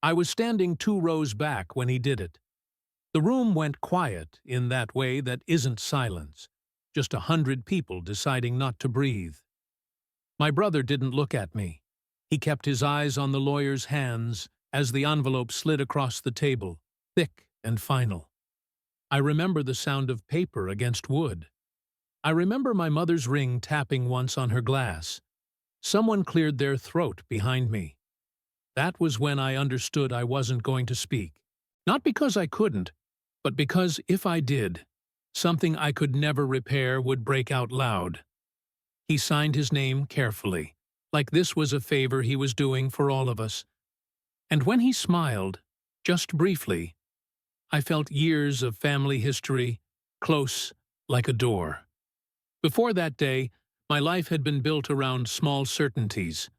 I was standing 2 rows back when he did it. The room went quiet in that way that isn't silence, just 100 people deciding not to breathe. My brother didn't look at me. He kept his eyes on the lawyer's hands as the envelope slid across the table, thick and final. I remember the sound of paper against wood. I remember my mother's ring tapping once on her glass. Someone cleared their throat behind me. That was when I understood I wasn't going to speak. Not because I couldn't, but because if I did, something I could never repair would break out loud. He signed his name carefully, like this was a favor he was doing for all of us. And when he smiled, just briefly, I felt years of family history close like a door. Before that day, my life had been built around small certainties.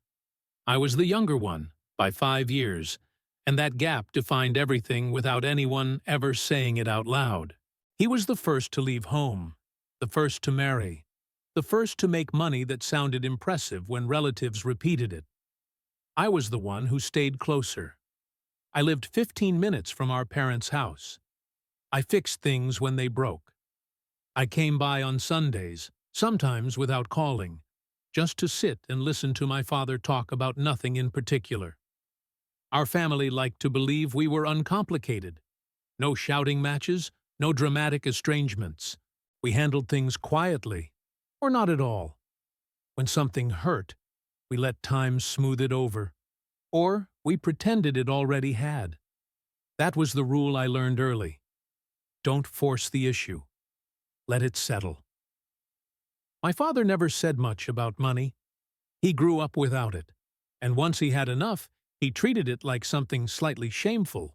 I was the younger one, by 5 years, and that gap defined everything without anyone ever saying it out loud. He was the first to leave home, the first to marry, the first to make money that sounded impressive when relatives repeated it. I was the one who stayed closer. I lived 15 minutes from our parents' house. I fixed things when they broke. I came by on Sundays, sometimes without calling, just to sit and listen to my father talk about nothing in particular. Our family liked to believe we were uncomplicated. No shouting matches, no dramatic estrangements. We handled things quietly, or not at all. When something hurt, we let time smooth it over, or we pretended it already had. That was the rule I learned early. Don't force the issue. Let it settle. My father never said much about money. He grew up without it, and once he had enough, he treated it like something slightly shameful,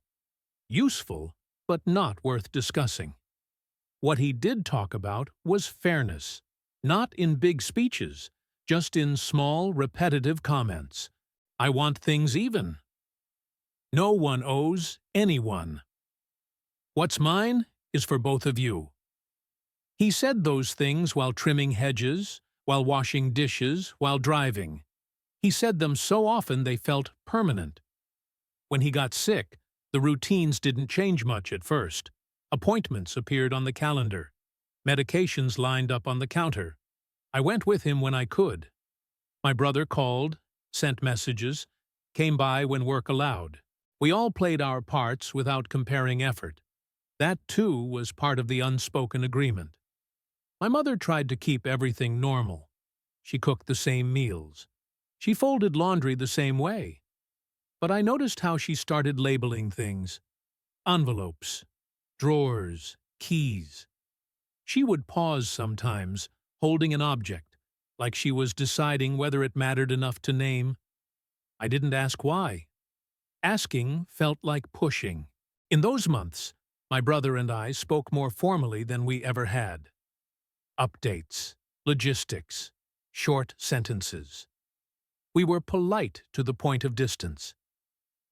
useful, but not worth discussing. What he did talk about was fairness, not in big speeches, just in small, repetitive comments. I want things even. No one owes anyone. What's mine is for both of you. He said those things while trimming hedges, while washing dishes, while driving. He said them so often they felt permanent. When he got sick, the routines didn't change much at first. Appointments appeared on the calendar. Medications lined up on the counter. I went with him when I could. My brother called, sent messages, came by when work allowed. We all played our parts without comparing effort. That, too, was part of the unspoken agreement. My mother tried to keep everything normal. She cooked the same meals. She folded laundry the same way. But I noticed how she started labeling things. Envelopes, drawers, keys. She would pause sometimes, holding an object, like she was deciding whether it mattered enough to name. I didn't ask why. Asking felt like pushing. In those months, my brother and I spoke more formally than we ever had. Updates, logistics, short sentences. We were polite to the point of distance.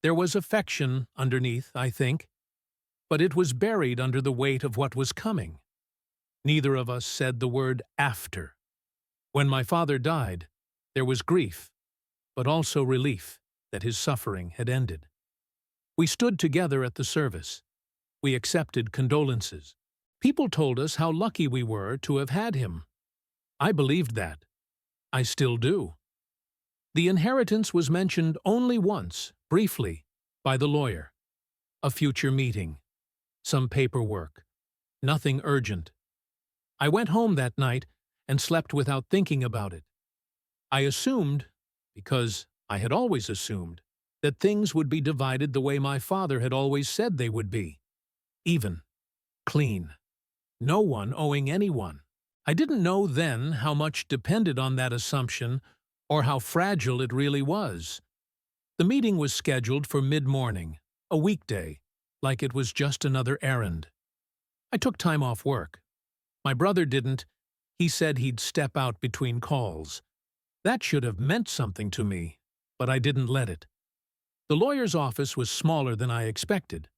There was affection underneath, I think, but it was buried under the weight of what was coming. Neither of us said the word after. When my father died, there was grief, but also relief that his suffering had ended. We stood together at the service. We accepted condolences. People told us how lucky we were to have had him. I believed that. I still do. The inheritance was mentioned only once, briefly, by the lawyer. A future meeting. Some paperwork. Nothing urgent. I went home that night and slept without thinking about it. I assumed, because I had always assumed, that things would be divided the way my father had always said they would be. Even. Clean. No one owing anyone. I didn't know then how much depended on that assumption or how fragile it really was. The meeting was scheduled for mid-morning, a weekday, like it was just another errand. I took time off work. My brother didn't. He said he'd step out between calls. That should have meant something to me, but I didn't let it. The lawyer's office was smaller than I expected.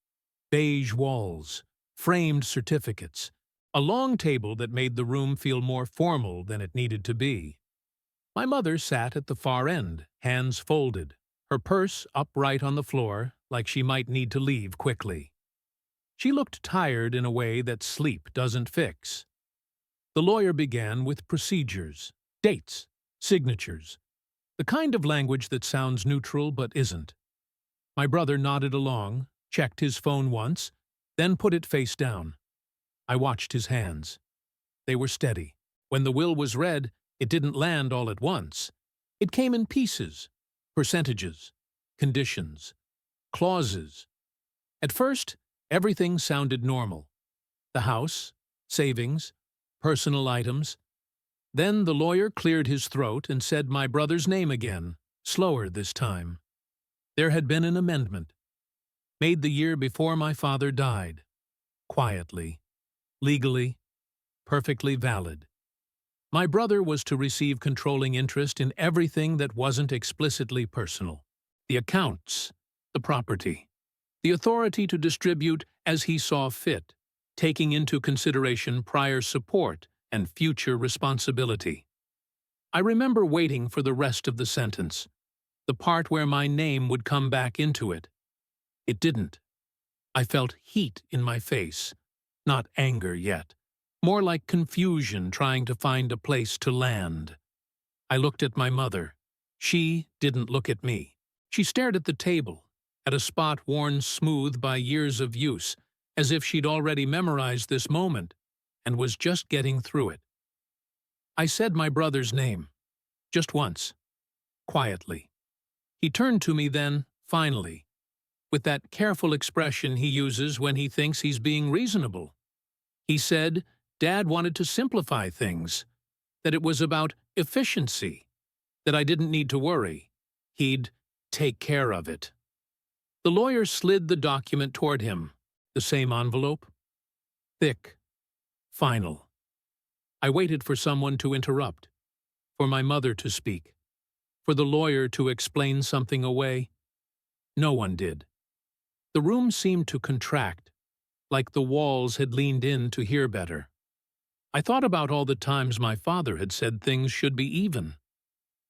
Beige walls, framed certificates, a long table that made the room feel more formal than it needed to be. My mother sat at the far end, hands folded, her purse upright on the floor, like she might need to leave quickly. She looked tired in a way that sleep doesn't fix. The lawyer began with procedures, dates, signatures, the kind of language that sounds neutral but isn't. My brother nodded along, checked his phone once, then put it face down. I watched his hands. They were steady. When the will was read, it didn't land all at once. It came in pieces, percentages, conditions, clauses. At first, everything sounded normal. The house, savings, personal items. Then the lawyer cleared his throat and said my brother's name again, slower this time. There had been an amendment, made the year before my father died. Quietly, legally, perfectly valid. My brother was to receive controlling interest in everything that wasn't explicitly personal. The accounts, the property, the authority to distribute as he saw fit, taking into consideration prior support and future responsibility. I remember waiting for the rest of the sentence, the part where my name would come back into it. It didn't. I felt heat in my face, not anger yet, more like confusion trying to find a place to land. I looked at my mother. She didn't look at me. She stared at the table, at a spot worn smooth by years of use, as if she'd already memorized this moment and was just getting through it. I said my brother's name, just once, quietly. He turned to me then, finally, with that careful expression he uses when he thinks he's being reasonable. He said Dad wanted to simplify things, that it was about efficiency, that I didn't need to worry. He'd take care of it. The lawyer slid the document toward him, the same envelope. Thick. Final. I waited for someone to interrupt, for my mother to speak, for the lawyer to explain something away. No one did. The room seemed to contract, like the walls had leaned in to hear better. I thought about all the times my father had said things should be even,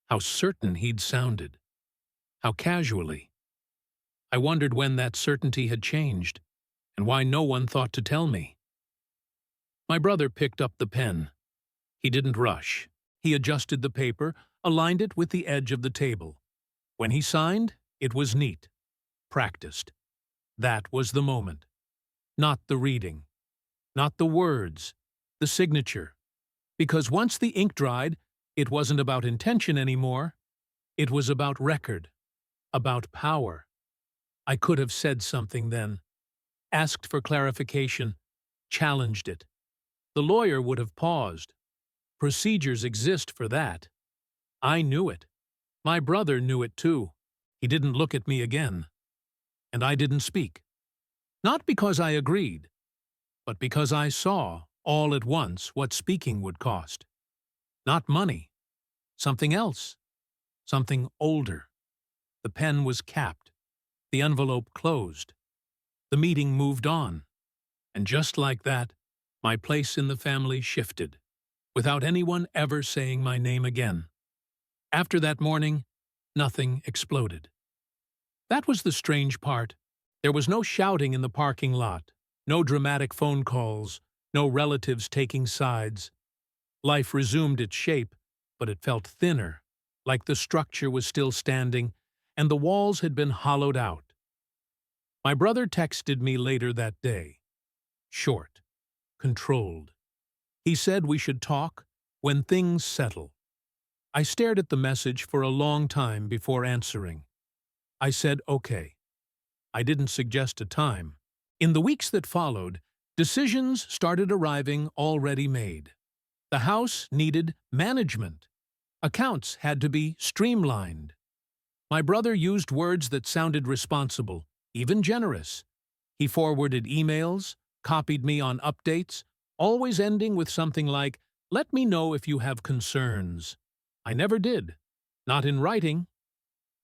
how certain he'd sounded, how casually. I wondered when that certainty had changed, and why no one thought to tell me. My brother picked up the pen. He didn't rush. He adjusted the paper, aligned it with the edge of the table. When he signed, it was neat, practiced. That was the moment. Not the reading, not the words, the signature. Because once the ink dried, it wasn't about intention anymore. It was about record, about power. I could have said something then, asked for clarification, challenged it. The lawyer would have paused. Procedures exist for that. I knew it. My brother knew it too. He didn't look at me again. And I didn't speak. Not because I agreed, but because I saw, all at once, what speaking would cost. Not money. Something else. Something older. The pen was capped. The envelope closed. The meeting moved on. And just like that, my place in the family shifted, without anyone ever saying my name again. After that morning, nothing exploded. That was the strange part. There was no shouting in the parking lot, no dramatic phone calls, no relatives taking sides. Life resumed its shape, but it felt thinner, like the structure was still standing and the walls had been hollowed out. My brother texted me later that day. Short, controlled. He said we should talk when things settle. I stared at the message for a long time before answering. I said okay. I didn't suggest a time. In the weeks that followed, decisions started arriving already made. The house needed management. Accounts had to be streamlined. My brother used words that sounded responsible, even generous. He forwarded emails, copied me on updates, always ending with something like, "Let me know if you have concerns." I never did. Not in writing.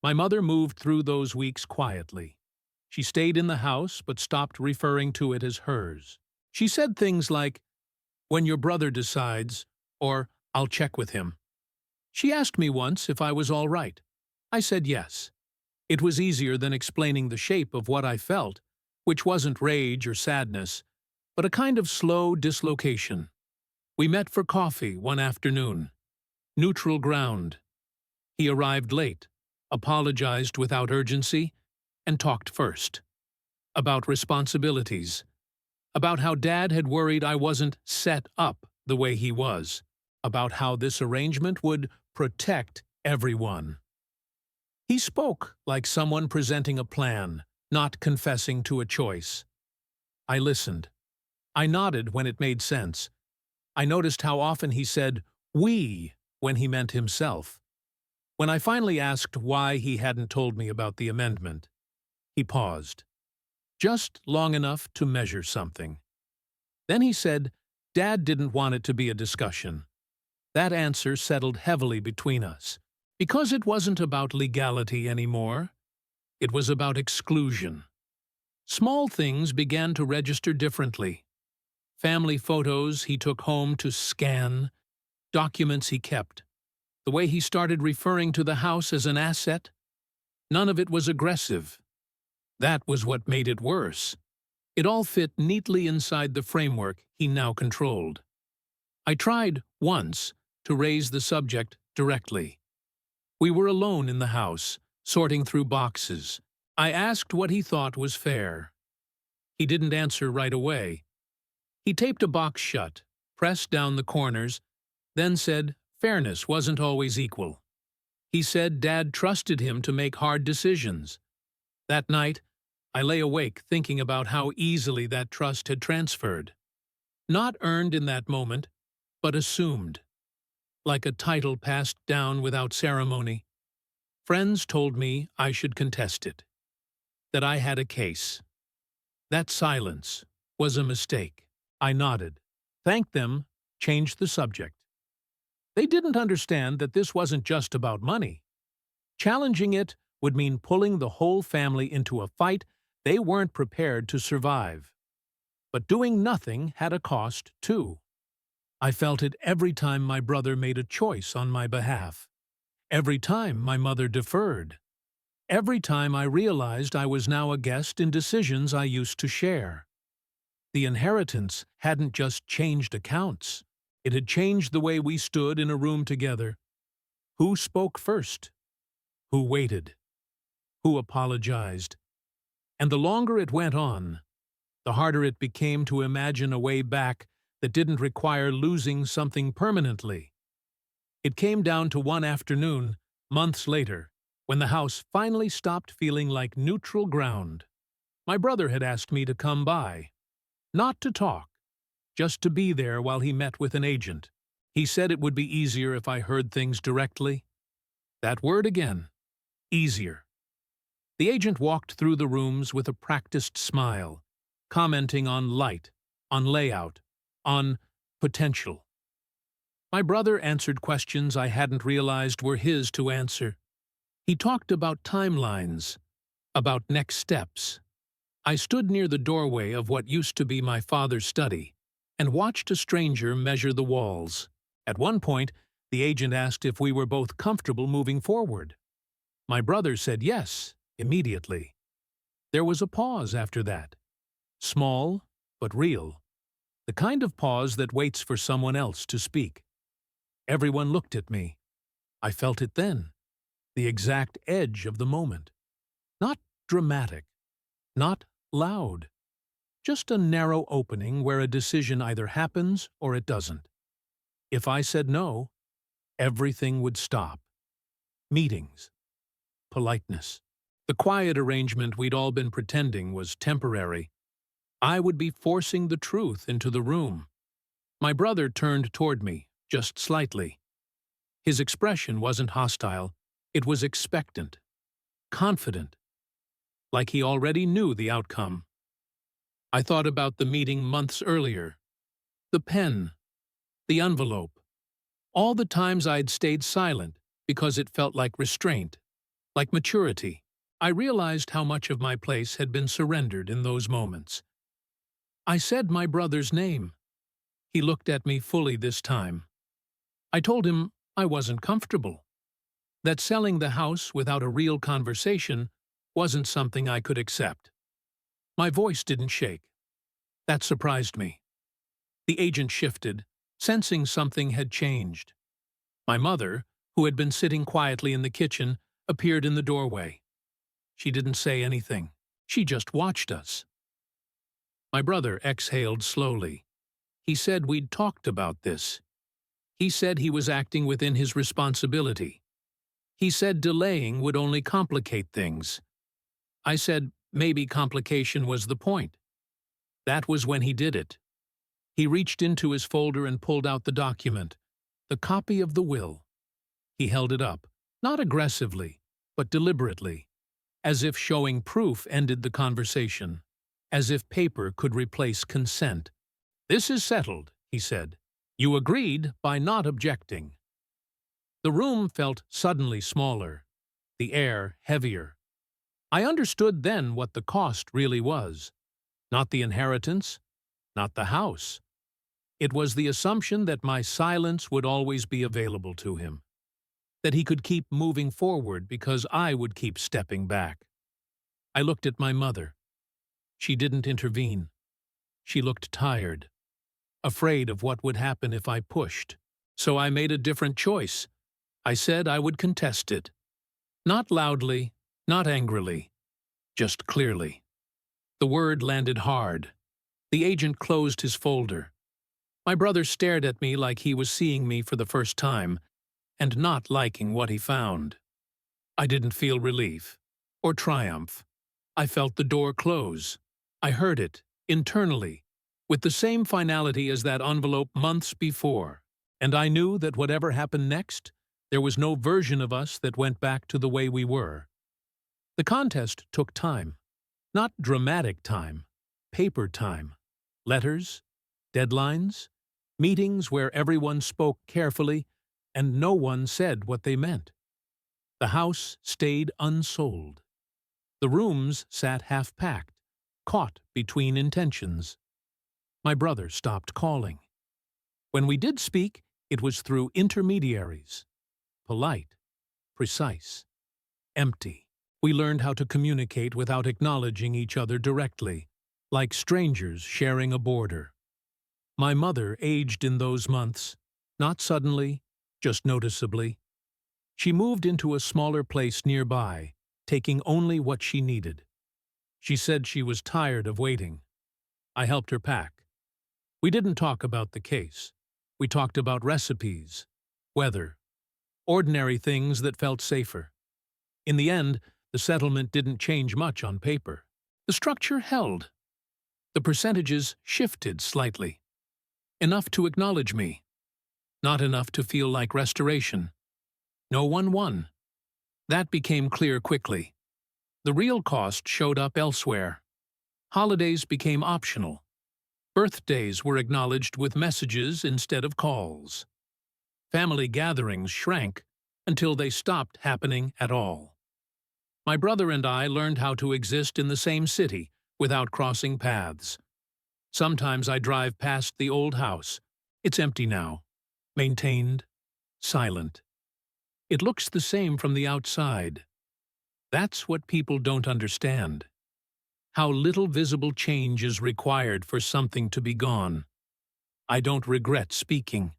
My mother moved through those weeks quietly. She stayed in the house but stopped referring to it as hers. She said things like, "When your brother decides," or "I'll check with him." She asked me once if I was all right. I said yes. It was easier than explaining the shape of what I felt, which wasn't rage or sadness, but a kind of slow dislocation. We met for coffee one afternoon. Neutral ground. He arrived late, apologized without urgency, and talked first. About responsibilities. About how Dad had worried I wasn't set up the way he was. About how this arrangement would protect everyone. He spoke like someone presenting a plan, not confessing to a choice. I listened. I nodded when it made sense. I noticed how often he said "we" when he meant himself. When I finally asked why he hadn't told me about the amendment, he paused, just long enough to measure something. Then he said, Dad didn't want it to be a discussion. That answer settled heavily between us, because it wasn't about legality anymore. It was about exclusion. Small things began to register differently. Family photos he took home to scan, documents he kept, the way he started referring to the house as an asset. None of it was aggressive. That was what made it worse. It all fit neatly inside the framework he now controlled. I tried, once, to raise the subject directly. We were alone in the house, sorting through boxes. I asked what he thought was fair. He didn't answer right away. He taped a box shut, pressed down the corners, then said fairness wasn't always equal. He said Dad trusted him to make hard decisions. That night, I lay awake thinking about how easily that trust had transferred. Not earned in that moment, but assumed. Like a title passed down without ceremony. Friends told me I should contest it. That I had a case. That silence was a mistake. I nodded, thanked them, changed the subject. They didn't understand that this wasn't just about money. Challenging it would mean pulling the whole family into a fight they weren't prepared to survive. But doing nothing had a cost, too. I felt it every time my brother made a choice on my behalf. Every time my mother deferred. Every time I realized I was now a guest in decisions I used to share. The inheritance hadn't just changed accounts. It had changed the way we stood in a room together. Who spoke first? Who waited? Who apologized? And the longer it went on, the harder it became to imagine a way back that didn't require losing something permanently. It came down to one afternoon, months later, when the house finally stopped feeling like neutral ground. My brother had asked me to come by. Not to talk, just to be there while he met with an agent. He said it would be easier if I heard things directly. That word again. Easier. The agent walked through the rooms with a practiced smile, commenting on light, on layout, on potential. My brother answered questions I hadn't realized were his to answer. He talked about timelines, about next steps. I stood near the doorway of what used to be my father's study and watched a stranger measure the walls. At one point, the agent asked if we were both comfortable moving forward. My brother said yes, immediately. There was a pause after that. Small, but real. The kind of pause that waits for someone else to speak. Everyone looked at me. I felt it then. The exact edge of the moment. Not dramatic. Not loud. Just a narrow opening where a decision either happens or it doesn't. If I said no, everything would stop. Meetings. Politeness. The quiet arrangement we'd all been pretending was temporary. I would be forcing the truth into the room. My brother turned toward me, just slightly. His expression wasn't hostile. It was expectant. Confident. Like he already knew the outcome. I thought about the meeting months earlier. The pen. The envelope. All the times I'd stayed silent because it felt like restraint, like maturity. I realized how much of my place had been surrendered in those moments. I said my brother's name. He looked at me fully this time. I told him I wasn't comfortable. That selling the house without a real conversation wasn't something I could accept. My voice didn't shake. That surprised me. The agent shifted, sensing something had changed. My mother, who had been sitting quietly in the kitchen, appeared in the doorway. She didn't say anything. She just watched us. My brother exhaled slowly. He said we'd talked about this. He said he was acting within his responsibility. He said delaying would only complicate things. I said maybe complication was the point. That was when he did it. He reached into his folder and pulled out the document, the copy of the will. He held it up, not aggressively, but deliberately, as if showing proof ended the conversation, as if paper could replace consent. "This is settled," he said. "You agreed by not objecting." The room felt suddenly smaller, the air heavier. I understood then what the cost really was. Not the inheritance, not the house. It was the assumption that my silence would always be available to him, that he could keep moving forward because I would keep stepping back. I looked at my mother. She didn't intervene. She looked tired, afraid of what would happen if I pushed. So I made a different choice. I said I would contest it. Not loudly, not angrily, just clearly. The word landed hard. The agent closed his folder. My brother stared at me like he was seeing me for the first time, and not liking what he found. I didn't feel relief or triumph. I felt the door close. I heard it, internally, with the same finality as that envelope months before, and I knew that whatever happened next, there was no version of us that went back to the way we were. The contest took time. Not dramatic time, paper time. Letters, deadlines, meetings where everyone spoke carefully and no one said what they meant. The house stayed unsold. The rooms sat half-packed, caught between intentions. My brother stopped calling. When we did speak, it was through intermediaries. Polite, precise, empty. We learned how to communicate without acknowledging each other directly, like strangers sharing a border. My mother aged in those months, not suddenly, just noticeably. She moved into a smaller place nearby, taking only what she needed. She said she was tired of waiting. I helped her pack. We didn't talk about the case. We talked about recipes, weather, ordinary things that felt safer. In the end, the settlement didn't change much on paper. The structure held. The percentages shifted slightly. Enough to acknowledge me. Not enough to feel like restoration. No one won. That became clear quickly. The real cost showed up elsewhere. Holidays became optional. Birthdays were acknowledged with messages instead of calls. Family gatherings shrank until they stopped happening at all. My brother and I learned how to exist in the same city without crossing paths. Sometimes I drive past the old house. It's empty now, maintained, silent. It looks the same from the outside. That's what people don't understand. How little visible change is required for something to be gone. I don't regret speaking.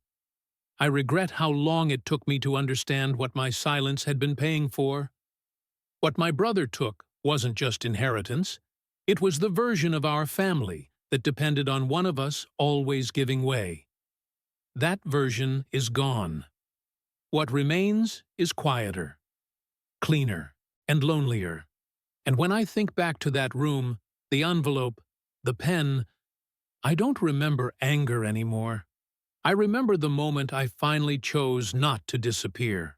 I regret how long it took me to understand what my silence had been paying for. What my brother took wasn't just inheritance. It was the version of our family that depended on one of us always giving way. That version is gone. What remains is quieter, cleaner, and lonelier. And when I think back to that room, the envelope, the pen, I don't remember anger anymore. I remember the moment I finally chose not to disappear.